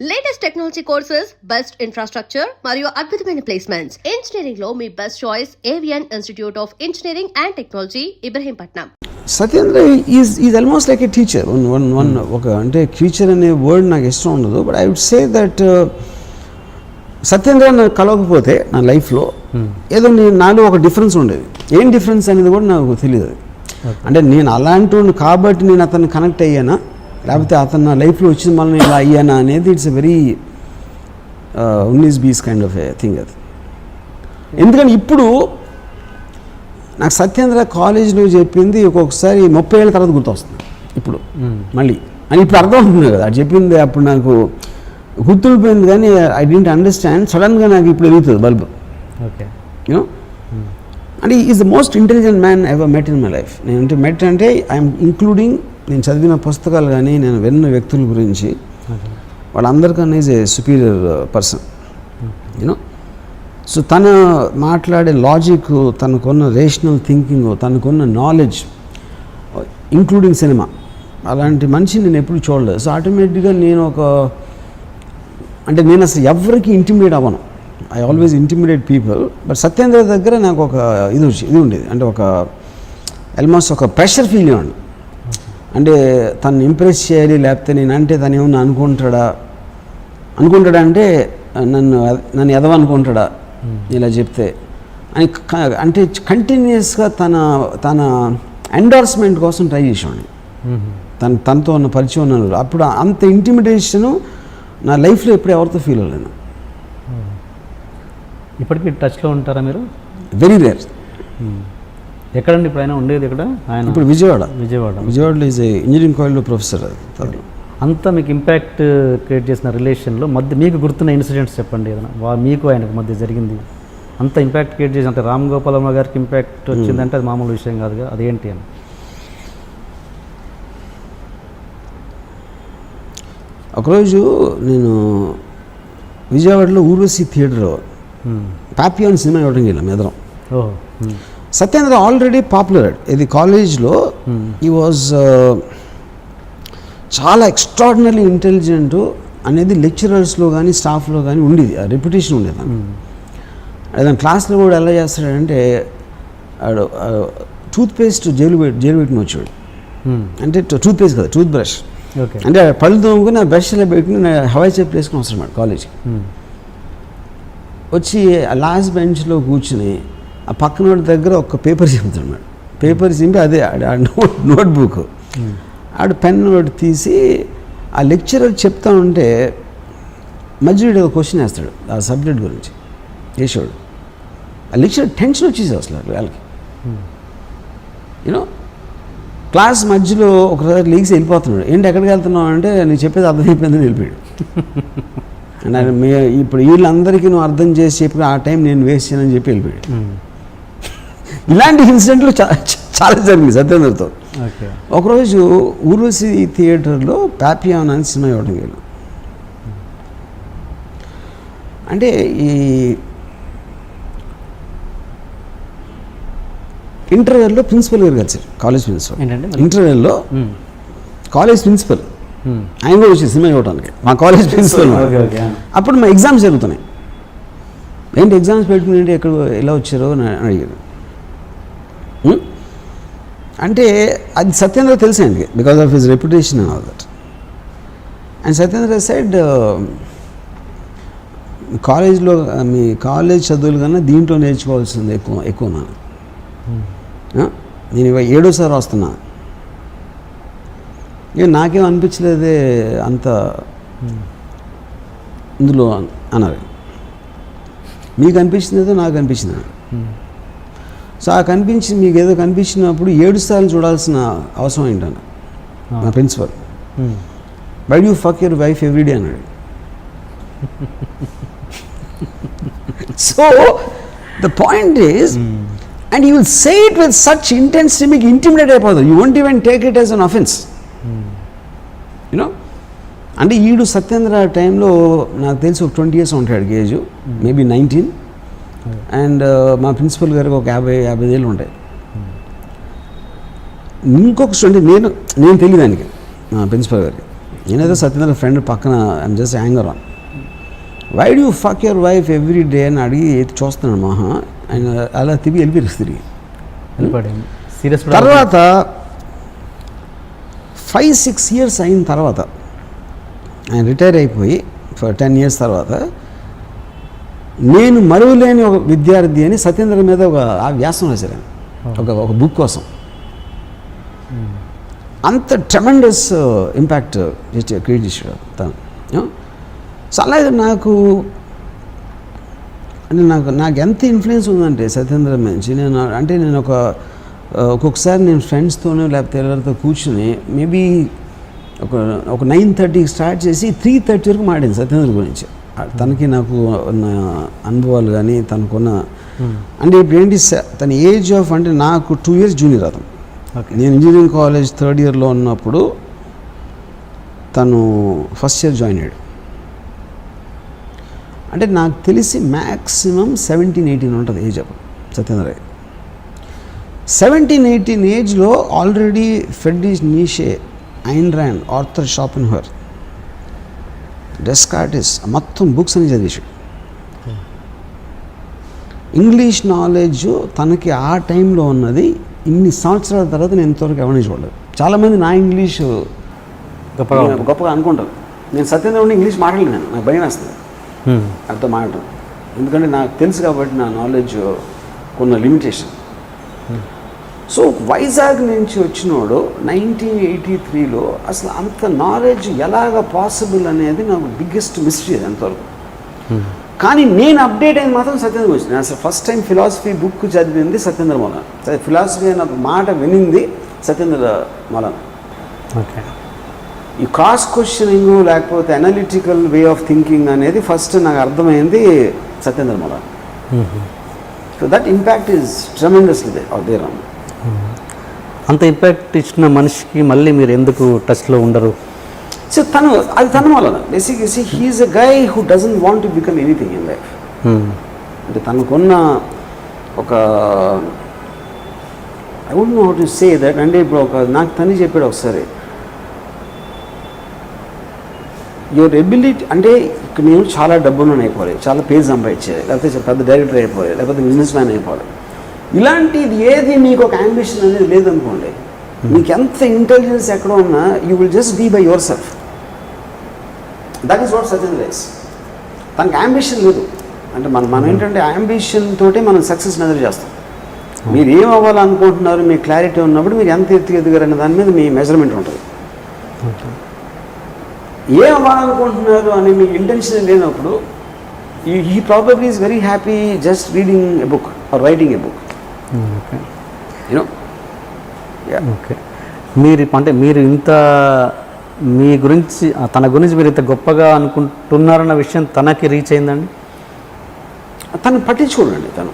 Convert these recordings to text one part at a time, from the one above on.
Latest technology courses, best infrastructure మరియు అద్భుతమైన placements. Engineering లో మీ best choice Avian institute of engineering and technology, Ibrahimpatnam. Satyendra is almost like a teacher. ఒక అంటే teacher అనే వర్డ్ నాకు ఇష్టం ఉండదు, but I would say that Satyendra నాకు కలవకపోతే నా లైఫ్లో ఏదో నాలో ఒక డిఫరెన్స్ ఉండేది. ఏం డిఫరెన్స్ అనేది కూడా నాకు తెలియదు. అంటే నేను అలాంటి కాబట్టి నేను అతన్ని కనెక్ట్ అయ్యానా, లేకపోతే అతను నా లైఫ్లో వచ్చిన మళ్ళీ ఇలా అయ్యానా అనేది ఇట్స్ ఎ వెరీ ఉన్నీస్ బీస్ కైండ్ ఆఫ్ ఏ థింగ్ అది. ఎందుకంటే ఇప్పుడు నాకు సత్యేంద్ర కాలేజీలో చెప్పింది ఒక్కొక్కసారి 30 ఏళ్ళ తర్వాత గుర్తొస్తుంది ఇప్పుడు మళ్ళీ అని ఇప్పుడు అర్థం అవుతుంది కదా. అది చెప్పింది అప్పుడు నాకు గుర్తుండిపోయింది, కానీ ఐ డోంట్ అండర్స్టాండ్. సడన్గా నాకు ఇప్పుడు వెలుగుతుంది బల్బ్. ఓకే, యూనో, అంటే is the most intelligent man ever met in my life. నేను మెట్ అంటే ఐఎమ్ ఇంక్లూడింగ్ నేను చదివిన పుస్తకాలు కానీ నేను విన్న వ్యక్తుల గురించి వాళ్ళందరికన్నా is a superior person, you know. So తను మాట్లాడే లాజిక్, తనకున్న రేషనల్ థింకింగ్, తనకున్న నాలెడ్జ్, ఇంక్లూడింగ్ సినిమా, అలాంటి మనిషి నేను ఎప్పుడు చూడలేదు. సో ఆటోమేటిక్గా నేను నేను అసలు ఎవరికి ఇంటిమిడేట్ అవ్వను. I always intimidate people. But Satyendra దగ్గర నాకు ఒక ఇది ఉండేది, అంటే ఒక ఆల్మోస్ట్ ఒక ప్రెషర్ ఫీల్ అయ్యాను. అంటే తను ఇంప్రెస్ చేయాలి, లేకపోతే నేను అంటే తను ఏమన్నా అనుకుంటాడా అంటే నన్ను ఎదవనుకుంటాడా ఇలా చెప్తే అని, అంటే కంటిన్యూస్గా తన ఎండార్స్మెంట్ కోసం ట్రై చేసేవాడిని. తనతో ఉన్న పరిచయం ఉన్నాను. అప్పుడు అంత ఇంటిమిడేషను నా లైఫ్లో ఎప్పుడు ఎవరితో ఫీల్ అవ్వలేను. ఇప్పటికీ టచ్లో ఉంటారా మీరు? Very rare. ఎక్కడండి ఇప్పుడు ఆయన ఉండేది? ఎక్కడ ఆయన? ఇప్పుడు విజయవాడలో ఈజ్ ఇంజనీరింగ్ కాలేజ్లో ప్రొఫెసర్. అది అంతా మీకు ఇంపాక్ట్ క్రియేట్ చేసిన రిలేషన్లో మధ్య మీకు గుర్తున్న ఇన్సిడెంట్స్ చెప్పండి. ఏదైనా మీకు ఆయనకు మధ్య జరిగింది అంత ఇంపాక్ట్ క్రియేట్ చేసి, అంటే రామ్ గోపాల్ వర్మ గారికి ఇంపాక్ట్ వచ్చిందంటే అది మామూలు విషయం కాదుగా, అదేంటి అని. ఒకరోజు నేను విజయవాడలో ఊర్వశి థియేటర్ పాపియాన్ సినిమా ఇవ్వడం వెళ్ళాం ఎదరం. Satyendra already popular. ఇది కాలేజ్లో ఈ వాజ్ చాలా ఎక్స్ట్రాడినరీ ఇంటెలిజెంట్ అనేది లెక్చరర్స్లో కానీ స్టాఫ్లో కానీ ఉండేది, ఆ రెప్యుటేషన్ ఉండేది. అతను క్లాస్లో కూడా ఎలా చేస్తాడంటే టూత్పేస్ట్ జైలు పెట్టిన వచ్చాడు. అంటే టూత్పేస్ట్ కదా, టూత్ బ్రష్. అంటే పళ్ళు తోముకుని ఆ బ్రష్లో పెట్టుకుని హవాయి చెప్పు వేసుకుని వస్తున్నాడు కాలేజ్కి. వచ్చి లాస్ట్ బెంచ్లో కూర్చుని ఆ పక్కన దగ్గర ఒక పేపర్ చింపుతున్నాడు. పేపర్ చింపి అదే నోట్బుక్ ఆడు పెన్ నోట్ తీసి ఆ లెక్చరర్ చెప్తా ఉంటే మధ్యలో ఒక క్వశ్చన్ వేస్తాడు ఆ సబ్జెక్ట్ గురించి వేసాడు. ఆ లెక్చరర్ టెన్షన్ వచ్చేసి అసలు వాళ్ళకి, యూనో. క్లాస్ మధ్యలో ఒకసారి లీగ్స్ వెళ్ళిపోతున్నాడు. ఏంటి ఎక్కడికి వెళ్తున్నావు అంటే నేను చెప్పేది అర్థమైపోయిందని వెళ్ళిపోయాడు. అండ్ ఇప్పుడు వీళ్ళందరికీ నువ్వు అర్థం చేసి చెప్పి ఆ టైం నేను వేస్ట్ చేయనని చెప్పి వెళ్ళిపోయాడు. ఇలాంటి ఇన్సిడెంట్లు చాలా జరిగింది సత్యేంద్రతో. ఒకరోజు ఊర్వశి థియేటర్లో పాపియాన్ అని సినిమా ఇవ్వడం వెళ్ళాం. అంటే ఈ ఇంటర్వెల్లో ప్రిన్సిపల్ గారు కలిసారు, కాలేజ్ ప్రిన్సిపల్. ఇంటర్వెల్లో కాలేజ్ ప్రిన్సిపల్ ఆయన కూడా వచ్చి సినిమా ఇవ్వడానికి, మా కాలేజ్ ప్రిన్సిపల్. అప్పుడు మా ఎగ్జామ్స్ జరుగుతున్నాయి. ఏంటి ఎగ్జామ్స్ పెట్టుకుని ఏంటి ఎక్కడ ఎలా వచ్చారో అని అడిగారు. అంటే అది సత్యేంద్ర తెలిసింది because of his reputation and all that. And Satyendra side కాలేజ్లో మీ కాలేజ్ చదువులు కన్నా దీంట్లో నేర్చుకోవాల్సింది ఎక్కువ నేను 7వ సారి వస్తున్నా. నాకేం అనిపించలేదే అంత ఇందులో అన్నారు. మీకు అనిపించిందేదో నాకు అనిపించింది. సో ఆ కనిపించింది మీకు ఏదో కనిపించినప్పుడు 7 సార్లు చూడాల్సిన అవసరం ఏంటన్న మా principal. Why do fuck your wife everyday అన్నాడు. So the point is, and you will say it with such intensity, మీకు ఇంటిమిడేట్ అయిపోతుంది. You won't even take it as an offence, you know. అంటే ఈడు సత్యేంద్ర టైంలో నాకు తెలిసి ఒక 20 years ఉంటాడు ఏజ్, మేబీ 19. అండ్ మా ప్రిన్సిపల్ గారికి ఒక 50 ఏళ్ళు ఉంటాయి. ఇంకొక స్టూడెంట్ నేను తెలియదానికి మా ప్రిన్సిపల్ గారికి నేనేదో సత్యేంద్ర ఫ్రెండ్ పక్కన I'm just anger on, why do fuck your wife every day అని అడిగి చూస్తున్నాను మహా. ఆయన అలా వెళ్ళిపోయారు తిరిగి. సీరియస్ తర్వాత 5-6 years అయిన తర్వాత ఆయన రిటైర్ అయిపోయి 10 years తర్వాత నేను మరువలేని ఒక విద్యార్థి అని సత్యేంద్ర మీద ఒక వ్యాసం రాశారు ఒక బుక్ కోసం. అంత ట్రెమెండస్ ఇంపాక్ట్ క్రియేట్ చేశాడు తను. సో అలాగే నాకు ఎంత ఇన్ఫ్లుయెన్స్ ఉందంటే సత్యేంద్ర నుంచి నేను ఒక్కొక్కసారి నేను ఫ్రెండ్స్తోనో లేకపోతే ఎవరితో కూర్చుని మేబీ ఒక 9:30కి స్టార్ట్ చేసి 3:30 వరకు మాట్లాడింది సత్యేంద్ర గురించి. తనకి నాకు ఉన్న అనుభవాలు కానీ తనకున్న అంటే ఇప్పుడు ఏంటి తన ఏజ్ ఆఫ్ అంటే నాకు 2 years జూనియర్ అతను. నేను ఇంజనీరింగ్ కాలేజ్ 3rd yearలో ఉన్నప్పుడు తను ఫస్ట్ ఇయర్ జాయిన్ అయ్యాడు. అంటే నాకు తెలిసి మ్యాక్సిమం 17-18 ఉంటుంది ఏజ్ అప్పుడు సత్యేంద్ర. 17-18 ఏజ్లో already Friedrich Nietzsche, Ayn Rand, Arthur Schopenhauer, Descartes మొత్తం బుక్స్ అని చదివేశాడు. ఇంగ్లీష్ నాలెడ్జ్ తనకి ఆ టైంలో ఉన్నది ఇన్ని సంవత్సరాల తర్వాత నేను ఇంతవరకు ఎవరిని చూడలేదు. చాలామంది నా ఇంగ్లీష్ గొప్పగా అనుకుంటారు. నేను సత్యేంద్ర ఉండి ఇంగ్లీష్ మాట్లాడలేను, నాకు భయం వేస్తుంది అర్థం మాట్లాడటం. ఎందుకంటే నాకు తెలుసు కాబట్టి నా నాలెడ్జ్ కొన్న లిమిటేషన్. సో వైజాగ్ నుంచి వచ్చినోడు 1983లో అసలు అంత నాలెడ్జ్ ఎలాగ పాసిబుల్ అనేది నాకు బిగ్గెస్ట్ మిస్టరీ అది అంతవరకు. కానీ నేను అప్డేట్ అయింది మాత్రం సత్యేంద్ర గురించి. నేను అసలు ఫస్ట్ టైం ఫిలాసఫీ బుక్ చదివింది సత్యేంద్ర మౌలానా. ఫిలాసఫీ అన్న మాట వినింది సత్యేంద్ర మౌలానా. ఓకే, ఈ క్రాస్ క్వశ్చనింగ్ లేకపోతే అనలిటికల్ వే ఆఫ్ థింకింగ్ అనేది ఫస్ట్ నాకు అర్థమైంది Satyendra Maulana. So that impact is tremendously there. అంత ఇంపాక్ట్ ఇచ్చిన మనిషికి మళ్ళీ మీరు ఎందుకు టచ్లో ఉండరు? సో తన వలన basically he is a guy who doesn't want to become anything in life. అంటే తనకున్న ఒక I don't know how to say that. అంటే ఇప్పుడు నాకు తను చెప్పాడు ఒకసారి, యువర్ ఎబిలిటీ అంటే ఇక్కడ నేను చాలా డబ్బులను అయిపోవాలి, చాలా పేరు సంపాదించాలి, లేకపోతే పెద్ద డైరెక్టర్ అయిపోవాలి, లేకపోతే బిజినెస్ మ్యాన్ అయిపోవాలి. ఇలాంటిది ఏది మీకు ఒక అంబిషన్ అనేది లేదనుకోండి, మీకు ఎంత ఇంటెలిజెన్స్ ఎక్కడ ఉన్నా you will just be by yourself. That is what Satyendra is. తనకి అంబిషన్ లేదు. అంటే మనం ఏంటంటే అంబిషన్ తోటే మనం సక్సెస్ మెజర్ చేస్తాం. మీరు ఏం అవ్వాలనుకుంటున్నారు, మీ క్లారిటీ ఉన్నప్పుడు మీరు ఎంత ఎదిగారనే దాని మీద మీ మెజర్మెంట్ ఉంటుంది. ఏం అవ్వాలనుకుంటున్నారు అని మీకు ఇంటెన్షన్ లేనప్పుడు he probably is very happy just reading a book or writing a book. You know. Okay, మీరు ఇంత మీ గురించి తన గురించి మీరు ఇంత గొప్పగా అనుకుంటున్నారన్న విషయం తనకి రీచ్ అయిందండి? తను పట్టించుకోండి. తను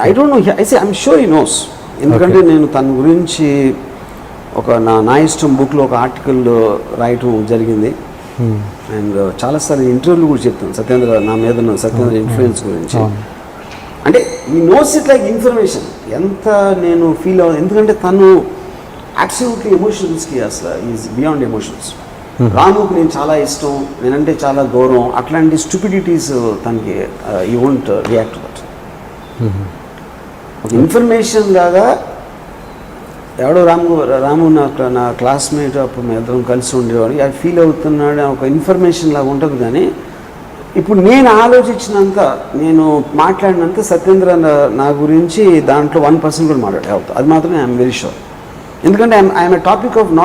I don't no, I'm sure he knows. ఎందుకంటే నేను తన గురించి ఒక నా ఇష్టం బుక్లో ఒక ఆర్టికల్ రాయటం జరిగింది. అండ్ చాలాసార్లు ఇంటర్వ్యూలు కూడా చెప్తాను సత్యేంద్ర నా మీద ఉన్న సత్యేంద్ర ఇన్ఫ్లుయెన్స్ గురించి. అంటే ఈ నోస్ ఇట్ లైక్ ఇన్ఫర్మేషన్ ఎంత నేను ఫీల్ అవ్వదు. ఎందుకంటే తను అబ్సల్యూట్లీ ఎమోషన్స్కి అసలు ఈజ్ బియాండ్ ఎమోషన్స్. రాముకి నేను చాలా ఇష్టం, నేనంటే చాలా గౌరవం, అట్లాంటి స్టూపిడిటీస్ తనకి యూ వోంట్ రియాక్ట్ దట్. ఒక ఇన్ఫర్మేషన్ లాగా ఎవడో రాము నా క్లాస్మేట్, అప్పుడు మేము ఇద్దరం కలిసి ఉండేవాడు, అది ఫీల్ అవుతున్నాడు ఒక ఇన్ఫర్మేషన్ లాగా ఉంటుంది. కానీ ఇప్పుడు నేను ఆలోచించినంత, నేను మాట్లాడినంత సత్యేంద్ర నా గురించి దాంట్లో 1% కూడా మాట్లాడే అది మాత్రం ఐఎమ్ వెరీ షూర్. ఎందుకంటే I'm a topic of no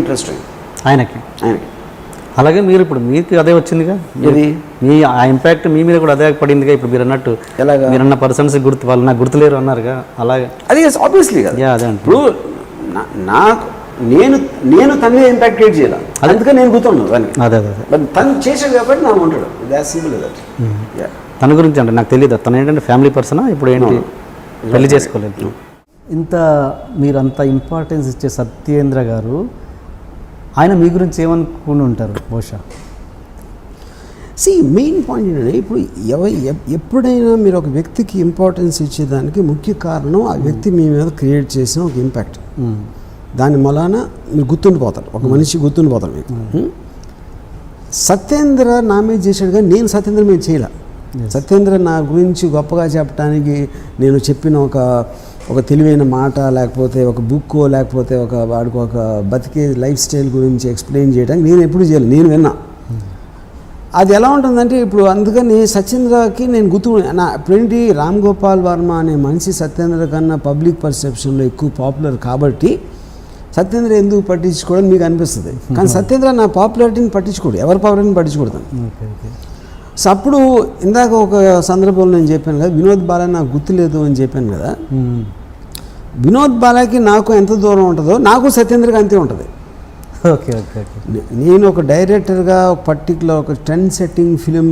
interest ఆయనకి. అలాగే మీరు ఇప్పుడు మీకు అదే వచ్చిందిగా, మీ ఆ ఇంపాక్ట్ మీ మీద కూడా అదే పడిందిగా. ఇప్పుడు మీరు అన్నట్టు ఎలాగా మీరన్న పర్సన్స్ వాళ్ళు నాకు గుర్తులేరు అన్నారుగా, అలాగే అది ఆబ్వియస్లీ కదా. అదే ఇప్పుడు నాకు నేను తన మీద ఇంపాక్ట్ క్రియేట్ చేయాలి, అందుకని నేను గుర్తున్నాను కానీ అదే బట్ తను చేశాడు కాబట్టి నాకు ఉంటాడు. That simple that. తన గురించి అంటే నాకు తెలియదు, తను ఏంటంటే ఫ్యామిలీ పర్సనా, ఇప్పుడు ఏంటి పెళ్లి చేసుకోలేదు. ఇంత మీరు అంత ఇంపార్టెన్స్ ఇచ్చే సత్యేంద్ర గారు, ఆయన మీ గురించి ఏమనుకుని ఉంటారు బహుశా? మెయిన్ పాయింట్ ఏంటంటే ఇప్పుడు ఎప్పుడైనా మీరు ఒక వ్యక్తికి ఇంపార్టెన్స్ ఇచ్చేదానికి ముఖ్య కారణం ఆ వ్యక్తి మీ మీద క్రియేట్ చేసిన ఒక ఇంపాక్ట్. దాని మూలాన మీరు గుర్తుండిపోతారు, ఒక మనిషి గుర్తుండిపోతారు మీకు. సత్యేంద్ర నా మీద చేశాడు కానీ నేను సత్యేంద్ర మీద చేయలే. సత్యేంద్ర నా గురించి గొప్పగా చెప్పడానికి నేను చెప్పిన ఒక తెలివైన మాట, లేకపోతే ఒక బుక్కో, లేకపోతే వాడికి ఒక బతికే లైఫ్ స్టైల్ గురించి ఎక్స్ప్లెయిన్ చేయడానికి నేను ఎప్పుడు చేయలేదు, నేను విన్నా. అది ఎలా ఉంటుందంటే ఇప్పుడు అందుకని సత్యేంద్రకి నేను ఇప్పుడేంటి రామ్ గోపాల్ వర్మ అనే మనిషి సత్యేంద్ర కన్నా పబ్లిక్ పర్సెప్షన్లో ఎక్కువ పాపులర్ కాబట్టి సత్యేంద్ర ఎందుకు పట్టించుకోవడం మీకు అనిపిస్తుంది. కానీ సత్యేంద్ర నా పాపులారిటీని పట్టించుకోడు, ఎవరి పాపులారిటీని పట్టించుకోడతాను. సో అప్పుడు ఇందాక ఒక సందర్భంలో నేను చెప్పాను కదా, వినోద్ బాలా నాకు గుర్తులేదు అని చెప్పాను కదా. వినోద్ బాలాకి నాకు ఎంత దూరం ఉంటుందో నాకు సత్యేంద్రకి అంతే ఉంటుంది. Okay okay okay. నేను ఒక డైరెక్టర్గా ఒక పర్టికులర్ ఒక ట్రెండ్ సెట్టింగ్ ఫిలిం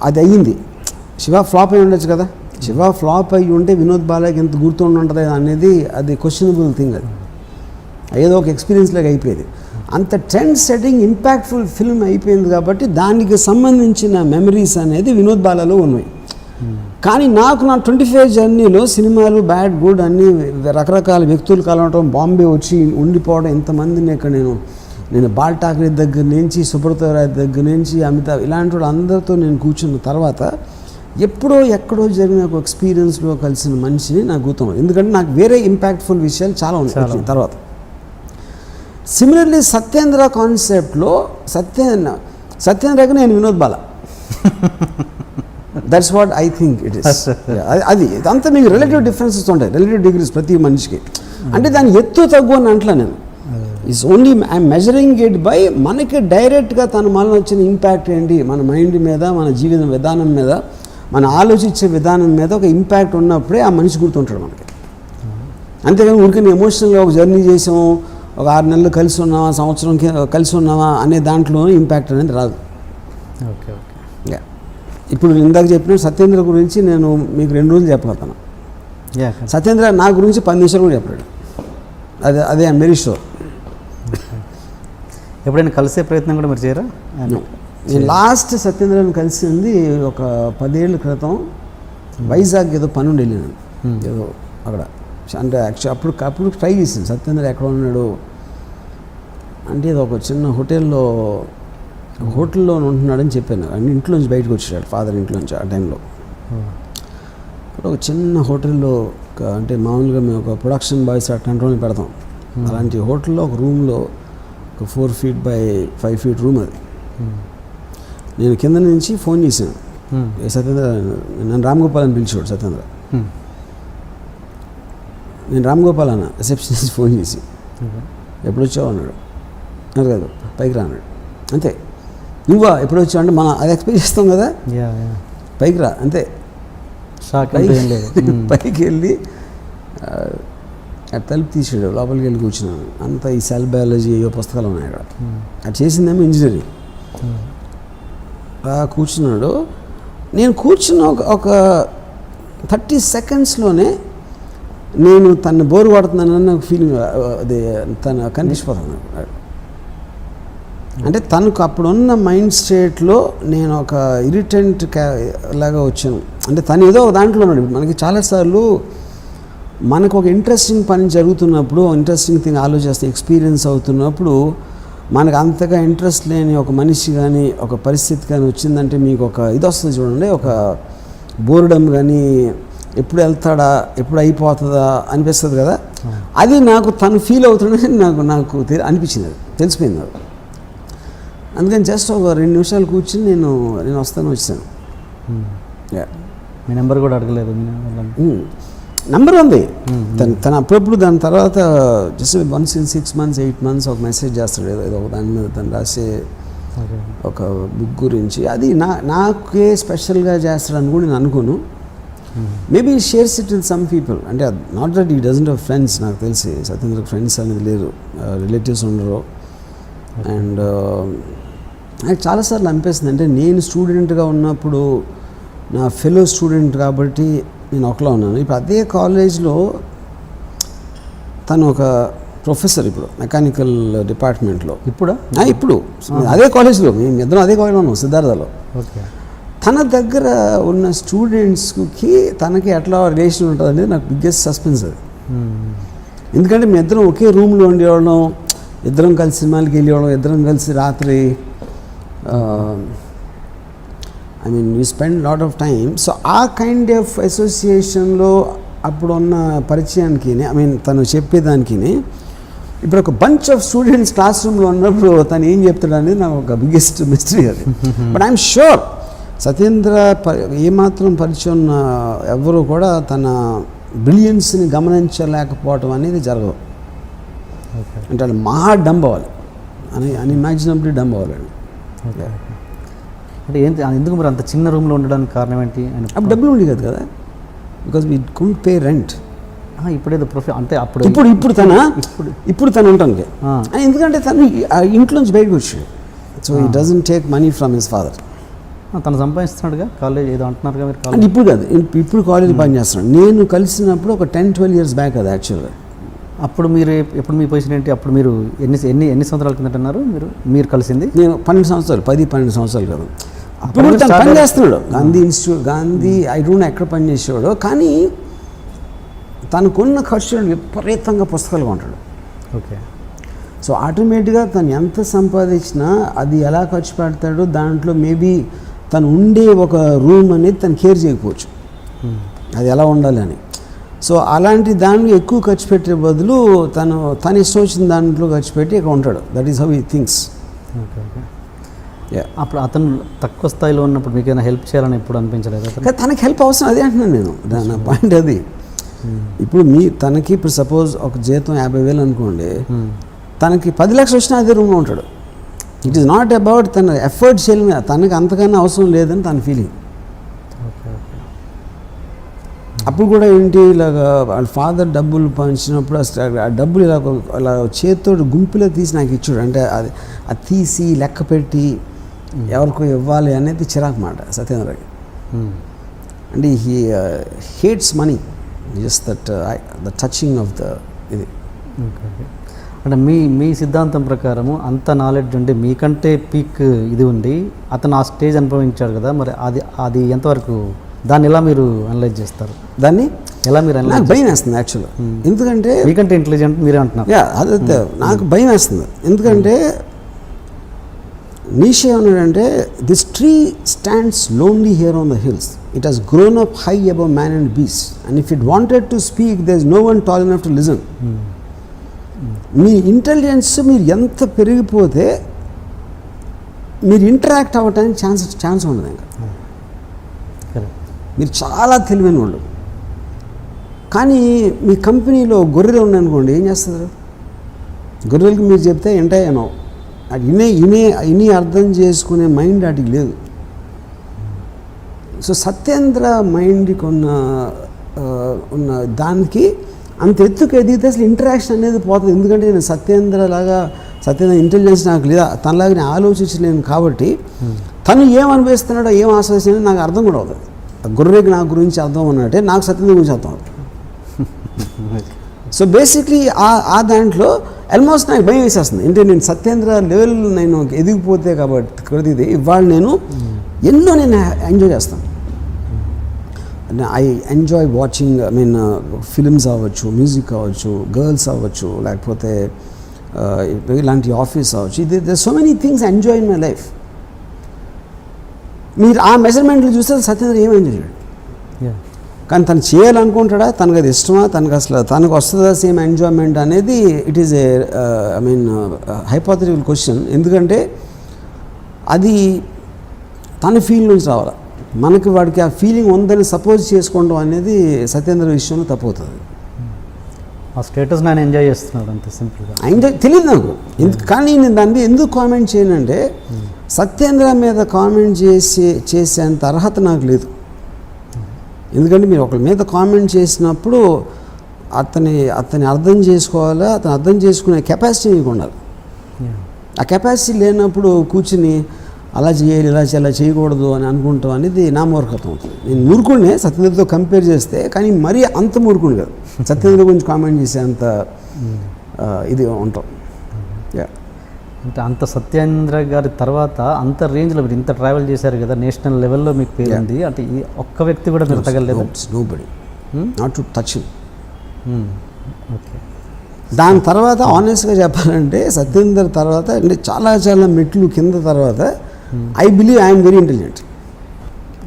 అది అయ్యింది. శివ ఫ్లాప్ అయి ఉండొచ్చు కదా, శివ ఫ్లాప్ అయ్యి ఉంటే వినోద్ బాలాకి ఎంత గుర్తుండి ఉంటుంది అనేది అది క్వశ్చనబుల్ థింగ్. అది ఏదో ఒక ఎక్స్పీరియన్స్ లాగా అయిపోయేది. అంత ట్రెండ్ సెట్టింగ్ ఇంపాక్ట్ఫుల్ ఫిల్మ్ అయిపోయింది కాబట్టి దానికి సంబంధించిన మెమరీస్ అనేది వినోద్ బాలాలో ఉన్నాయి. కానీ నాకు నా 25 జర్నీలో సినిమాలు బ్యాడ్ గుడ్ అన్నీ రకరకాల వ్యక్తులు కలవటం, బాంబే వచ్చి ఉండిపోవడం, ఇంతమందిని ఇక్కడ నేను బాల్ ఠాక్రే దగ్గర నుంచి, సుబ్రత రాయ్ దగ్గర నుంచి, అమితాబ్ ఇలాంటి వాళ్ళు అందరితో నేను కూర్చున్న తర్వాత ఎప్పుడో ఎక్కడో జరిగిన ఒక ఎక్స్పీరియన్స్లో కలిసిన మనిషిని నాకు గుర్తుంది. ఎందుకంటే నాకు వేరే ఇంపాక్ట్ఫుల్ విషయాలు చాలా ఉన్నాయి తర్వాత. సిమిలర్లీ సత్యేంద్ర కాన్సెప్ట్లో సత్యేంద్రకి నేను Vinod Bala, that's what I think it is. అది ఇదంతా మీకు రిలేటివ్ డిఫరెన్సెస్ ఉంటాయి, రిలేటివ్ డిగ్రీస్ ప్రతి మనిషికి. అంటే దాని ఎత్తు తగ్గు అని అంటలే నేను. It's only I'm measuring it by మనకి డైరెక్ట్గా తన మనలో వచ్చిన ఇంపాక్ట్ ఏంటి, మన మైండ్ మీద, మన జీవిత విధానం మీద, మన ఆలోచించే విధానం మీద ఒక ఇంపాక్ట్ ఉన్నప్పుడే ఆ మనిషి గుర్తుంటాడు మనకి. అంతేగాని ఊరికే ఎమోషనల్గా ఒక జర్నీ చేసాము, ఒక 6 నెలలు కలిసి ఉన్నామా, సంవత్సరం కలిసి ఉన్నామా అనే దాంట్లో ఇంపాక్ట్ అనేది రాదు. Okay okay. ఇప్పుడు ఇందాక చెప్పిన సత్యేంద్ర గురించి నేను మీకు 2 రోజులు చెప్పగలుగుతాను. సత్యేంద్ర నా గురించి 10 నిమిషాలు కూడా చెప్పాడు. అదే ఐఎమ్ వెరీ షూర్. ఎప్పుడైనా కలిసే ప్రయత్నం కూడా మీరు చేయరా? నేను లాస్ట్ సత్యేంద్రని కలిసింది ఒక 10 ఏళ్ళ క్రితం. వైజాగ్ ఏదో పని ఉండి వెళ్ళాను, ఏదో అక్కడ. అంటే యాక్చువల్ అప్పుడు ట్రై చేశాను సత్యేంద్ర ఎక్కడ ఉన్నాడు అంటే, ఇది ఒక చిన్న హోటల్లో ఉంటున్నాడని చెప్పాను. అండ్ ఇంట్లోంచి బయటకు వచ్చాడు, ఫాదర్ ఇంట్లోంచి ఆ టైంలో. ఒక చిన్న హోటల్లో అంటే మామూలుగా మేము ఒక ప్రొడక్షన్ బాయ్స్ అట్లాంటి వాళ్ళని పెడతాం. అలాంటి హోటల్లో ఒక రూమ్లో ఒక 4 feet by 5 feet రూమ్ అది. నేను కింద నుంచి ఫోన్ చేశాను, సత్యేంద్ర నన్ను రామ్ గోపాల్ అని పిలిచాడు సత్యేంద్ర. నేను రామ్ గోపాల్ అన్న రిసెప్షనిస్ట్ ఫోన్ చేసి, ఎప్పుడు వచ్చావు అన్నాడు. అది కాదు పైకి రా అన్నాడు. అంతే. నువ్వా ఎప్పుడు వచ్చావు అంటే మనం అది ఎక్స్పెక్ట్ చేస్తాం కదా, పైకి రా అంతే. పైకి వెళ్ళి తలుపు తీసాడు, లోపలికి వెళ్ళి కూర్చున్నాను. అంతా ఈ సెల్ బయాలజీ ఏవో పుస్తకాలు ఉన్నాయి అక్కడ. అది చేసిందేమో ఇంజనీరింగ్. కూర్చున్నాడు. నేను కూర్చున్న ఒక 30 secondsలోనే నేను తను బోరు కొడుతున్నానని నాకు ఫీలింగ్, అది తను కనిపించిపోతాను. అంటే తనకు అప్పుడున్న మైండ్ స్టేట్లో నేను ఒక ఇరిటెంట్ లాగా వచ్చాను. అంటే తను ఏదో ఒక దాంట్లో ఉన్నాడు. మనకి చాలాసార్లు మనకు ఒక ఇంట్రెస్టింగ్ పని జరుగుతున్నప్పుడు, ఇంట్రెస్టింగ్ థింగ్ ఆలోచిస్తే ఎక్స్పీరియన్స్ అవుతున్నప్పుడు మనకు అంతగా ఇంట్రెస్ట్ లేని ఒక మనిషి కానీ ఒక పరిస్థితి కానీ వచ్చిందంటే మీకు ఒక ఇది వస్తుంది చూడండి, ఒక బోర్డమ్ కానీ, ఎప్పుడు వెళ్తాడా, ఎప్పుడు అయిపోతుందా అనిపిస్తుంది కదా. అది నాకు తను ఫీల్ అవుతుందని నాకు అనిపించింది, అది తెలిసిపోయింది అది. అందుకని జస్ట్ ఒక 2 నిమిషాలు కూర్చుని నేను వచ్చాను. మీ నెంబర్ కూడా అడగలేదు? నెంబర్ ఉంది తను అప్పుడప్పుడు. దాని తర్వాత just once in 6 months 8 months ఒక మెసేజ్ చేస్తాడు, ఏదో ఒక దాని మీద తను రాసే ఒక బుక్ గురించి. అది నాకే స్పెషల్గా చేస్తాడని కూడా నేను అనుకోను. Maybe shares it with some people. అంటే నాట్ దట్ ఈ డజంట్ హ్యావ్ ఫ్రెండ్స్. నాకు తెలిసి సత్యేంద్ర ఫ్రెండ్స్ అనేది లేరు, రిలేటివ్స్ ఉండరు. అండ్ నాకు చాలాసార్లు అనిపిస్తుంది, అంటే నేను స్టూడెంట్గా ఉన్నప్పుడు నా ఫెలో స్టూడెంట్ కాబట్టి నేను ఒకలా ఉన్నాను. ఇప్పుడు అదే కాలేజ్లో తను ఒక ప్రొఫెసర్, ఇప్పుడు మెకానికల్ డిపార్ట్మెంట్లో. ఇప్పుడు అదే కాలేజ్లో మేము ఇద్దరం అదే కాలేజ్లో ఉన్నాం, సిద్ధార్థలో. ఓకే. తన దగ్గర ఉన్న స్టూడెంట్స్కి తనకి ఎట్లా రిలేషన్ ఉంటుంది అనేది నాకు బిగ్గెస్ట్ సస్పెన్స్ అది. ఎందుకంటే మేము ఇద్దరం ఒకే రూమ్లో ఉండేవాళ్ళం, ఇద్దరం కలిసి సినిమాలకి వెళ్ళేవాళ్ళం, ఇద్దరం కలిసి రాత్రి I mean you spend lot of time. So ఆ కైండ్ ఆఫ్ అసోసియేషన్లో అప్పుడున్న పరిచయానికి ఐ మీన్ తను చెప్పేదానికి ఇప్పుడు ఒక బంచ్ ఆఫ్ స్టూడెంట్స్ క్లాస్ రూమ్లో ఉన్నప్పుడు తను ఏం చెప్తాడు అనేది నాకు ఒక బిగ్గెస్ట్ మిస్టరీ అది. బట్ ఐఎమ్ షూర్ సత్యేంద్ర ఏమాత్రం పరిచయం ఉన్న ఎవరు కూడా తన బ్రిలియన్స్ని గమనించలేకపోవటం అనేది జరగదు. అంటే వాళ్ళు మహా డంబ్ అవ్వాలి, అన్ఇమాజినబుల్లీ డంబ్ అవ్వాలండి. అంటే ఏంటి ఎందుకు మరి అంత చిన్న రూమ్లో ఉండడానికి కారణం ఏంటి? అప్పుడు డబ్బులు ఉండేది కదా కదా, because we could pay rent. ఇప్పుడేదో అంటే అప్పుడు ఇప్పుడు తను ఉంటానికి ఎందుకంటే తను ఇంట్లోంచి బయటకు వచ్చాడు. సో ఈ doesn't take money from his father. తను సంపాదిస్తున్నాడుగా, కాలేజ్ ఏదో అంటున్నారుగా మీరు. అంటే ఇప్పుడు కాదు, ఇప్పుడు కాలేజ్ పని చేస్తున్నాడు. నేను కలిసినప్పుడు ఒక 10-12 years బ్యాక్ అది యాక్చువల్గా. అప్పుడు మీరు ఎప్పుడు మీ పొజిషన్ ఏంటి? అప్పుడు మీరు ఎన్ని సంవత్సరాల కిందట అన్నారు మీరు కలిసింది? నేను 12 సంవత్సరాలు 10-12 సంవత్సరాలు కదా. అప్పుడు తను పని చేస్తున్నాడు Gandhi institute, Gandhi I don't ఎక్కడ పని చేసేవాడు, కానీ తనకున్న ఖర్చులను విపరీతంగా పుస్తకాలు కొంటాడు. ఓకే. సో ఆటోమేటిక్గా తను ఎంత సంపాదించినా అది ఎలా ఖర్చు పెడతాడో దాంట్లో మేబీ తను ఉండే ఒక రూమ్ అనేది తను కేర్ చేయకపోవచ్చు, అది ఎలా ఉండాలి అని. సో అలాంటి దాన్ని ఎక్కువ ఖర్చు పెట్టే బదులు తను ఇష్టం వచ్చిన దాంట్లో ఖర్చు పెట్టి ఇక్కడ ఉంటాడు. That is how he thinks. Okay okay. అప్పుడు అతను తక్కువ స్థాయిలో ఉన్నప్పుడు మీకు ఏమైనా హెల్ప్ చేయాలని ఎప్పుడు అనిపించలేదు? తనకి హెల్ప్ అవసరం, అదే అంటున్నాను నేను, నా పాయింట్ అది. ఇప్పుడు తనకి ఇప్పుడు సపోజ్ ఒక జీతం 50,000 అనుకోండి, తనకి 10 లక్షలు వచ్చినా అదే రూమ్లో ఉంటాడు. ఇట్ ఈస్ నాట్ అబౌట్ తన ఎఫర్ట్ చేయలేదు, తనకి అంతకన్నా అవసరం లేదని తన ఫీలింగ్. అప్పుడు కూడా ఏంటి ఇలాగా వాళ్ళ ఫాదర్ డబ్బులు పంచినప్పుడు ఆ డబ్బులు ఇలా చేతితో గుంపులో తీసి నాకు ఇచ్చాడు. అంటే అది తీసి లెక్క పెట్టి ఎవరికో ఇవ్వాలి అనేది చిరాకు మాట సత్యేంద్రకి. అంటే he hates money, just the touching of the ఇది. అంటే మీ సిద్ధాంతం ప్రకారము అంత నాలెడ్జ్ ఉండి మీకంటే పీక్ ఇది ఉండి అతను ఆ స్టేజ్ అనుభవించాడు కదా, మరి అది ఎంతవరకు, దాన్ని ఎలా మీరు అనలైజ్ చేస్తారు? దాన్ని ఎలా మీరు నాకు భయం వేస్తుంది యాక్చువల్గా. ఎందుకంటే మీకంటే ఇంటెలిజెంట్ మీరే అంటున్నారు. అదే నాకు భయం వేస్తుంది. ఎందుకంటే నీషే ఏమన్నాడంటే this tree stands lonely here on the hills, it has grown up high above man and beast and if it wanted to speak there is no one tall enough to listen. మీ intelligence మీరు ఎంత పెరిగిపోతే మీరు interact అవ్వడానికి chance ఉండదు. ఇంకా మీరు చాలా తెలివైన వాళ్ళు, కానీ మీ కంపెనీలో గొర్రెలు ఉన్నాయనుకోండి, ఏం చేస్తారు? గొర్రెలకి మీరు చెప్తే ఏంటో అది ఇనే అర్థం చేసుకునే మైండ్ వాటికి లేదు. సో సత్యేంద్ర మైండ్కి ఉన్న దానికి అంత ఎత్తుకు ఎదిగితే అసలు ఇంటరాక్షన్ అనేది పోతుంది. ఎందుకంటే నేను సత్యేంద్ర ఇంటెలిజెన్స్ నాకు లేదా, తనలాగా నేను ఆలోచించలేను కాబట్టి తను ఏం అనిపిస్తున్నాడో ఏం ఆస్వాదిస్తున్నాడో నాకు అర్థం కూడా అవుతుంది. గొర్రెకి నా గురించి అర్థం అన్నట్టే నాకు సత్యేంద్ర గురించి అర్థం అవుతుంది. సో బేసిక్లీ ఆ దాంట్లో ఆల్మోస్ట్ నాకు భయం వేసేస్తుంది. అంటే నేను సత్యేంద్ర లెవెల్ నేను ఎదిగిపోతే కాబట్టి ఇది ఇవాళ నేను ఎంజాయ్ చేస్తాను. I enjoy watching, I mean films అవ్వచ్చు, మ్యూజిక్ అవ్వచ్చు, గర్ల్స్ అవ్వచ్చు, లేకపోతే ఇలాంటి ఆఫీస్ అవ్వచ్చు. They so many things enjoy in my life. మీరు ఆ మెజర్మెంట్లు చూస్తే సత్యేంద్ర ఏం ఎంజాయ్ చేయడు, కానీ తను చేయాలనుకుంటాడా, తనకు అది ఇష్టమా, తనకు వస్తుందా సేమ్ ఎంజాయ్మెంట్ అనేది it is A I mean hypothetical question. ఎందుకంటే అది తన ఫీల్ నుంచి రావాలి. మనకి వాడికి ఆ ఫీలింగ్ ఉందని సపోజ్ చేసుకోవడం అనేది సత్యేంద్ర విషయంలో తప్పవుతుంది. ఆ స్టేటస్ నేను ఎంజాయ్ చేస్తున్నాడు అంతే సింపుల్గా. ఎంజాయ్ తెలియదు నాకు కానీ నేను దాని మీద ఎందుకు కామెంట్ చేయనంటే సత్యేంద్ర మీద కామెంట్ చేసేంత అర్హత నాకు లేదు. ఎందుకంటే మీరు ఒకరి మీద కామెంట్ చేసినప్పుడు అతని అర్థం చేసుకోవాలా, అతను అర్థం చేసుకునే కెపాసిటీ మీకు ఉండాలి. ఆ కెపాసిటీ లేనప్పుడు కూర్చుని అలా చేయాలి ఇలా చేయకూడదు అని అనుకుంటాం అనేది నా మూర్ఖత్వం అవుతుంది. నేను మూర్ఖుడినే సత్యేంద్రతో కంపేర్ చేస్తే, కానీ మరీ అంత మూర్ఖుడు కాదు. సత్యేంద్ర గురించి కామెంట్ చేసే అంత ఇది ఉంటాం. అంటే అంత సత్యేంద్ర గారి తర్వాత అంత రేంజ్లో మీరు ఇంత ట్రావెల్ చేశారు కదా, నేషనల్ లెవెల్లో మీకు పేరుంది. అంటే ఈ ఒక్క వ్యక్తి కూడా మీరు తగలేదు. Nobody not to touch him. Okay. దాని తర్వాత ఆనెస్ట్గా చెప్పాలంటే సత్యేందర్ తర్వాత అంటే చాలా చాలా మెట్లు కింద తర్వాత I believe I'm very intelligent.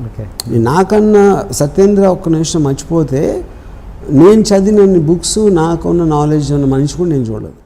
Okay. నాకన్నా సత్యేంద్ర ఒక్క నిమిషం మర్చిపోతే నేను చదివిన బుక్స్ నాకున్న నాలెడ్జ్ ఉన్న మనిషి కూడా నేను చూడలేదు.